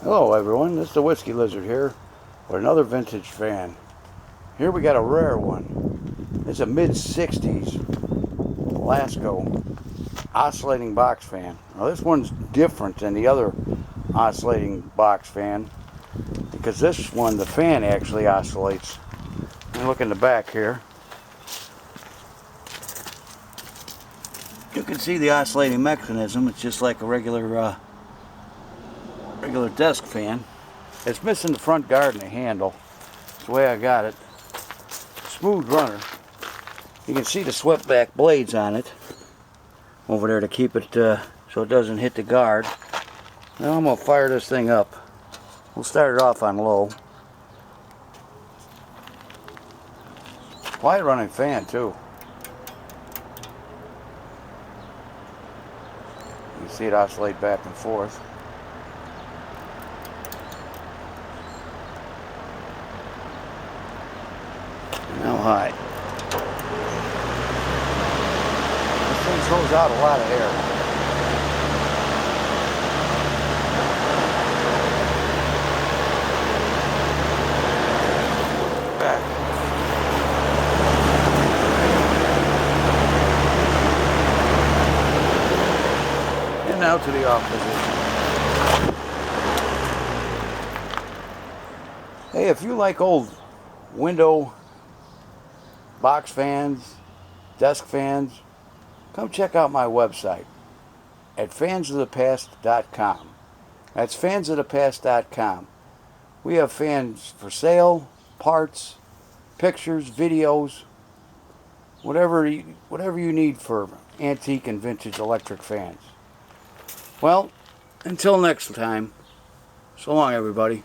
Hello everyone, this is the Whiskey Lizard here with another vintage fan. Here we got a rare one. It's a mid-60s Lasko oscillating box fan. Now this one's different than the other oscillating box fan because this one, the fan actually oscillates. And look in the back here. You can see the oscillating mechanism. It's just like a regular desk fan. It's missing the front guard and the handle. That's the way I got it. Smooth runner. You can see the swept back blades on it over there to keep it so it doesn't hit the guard. Now I'm going to fire this thing up. We'll start it off on low. Quiet running fan too. You can see it oscillate back and forth. Now high. This thing throws out a lot of air. Back. And now to the off position. Hey, if you like old window box fans, desk fans, come check out my website at fansofthepast.com. That's fansofthepast.com. We have fans for sale, parts, pictures, videos, whatever you need for antique and vintage electric fans. Well, until next time, so long everybody.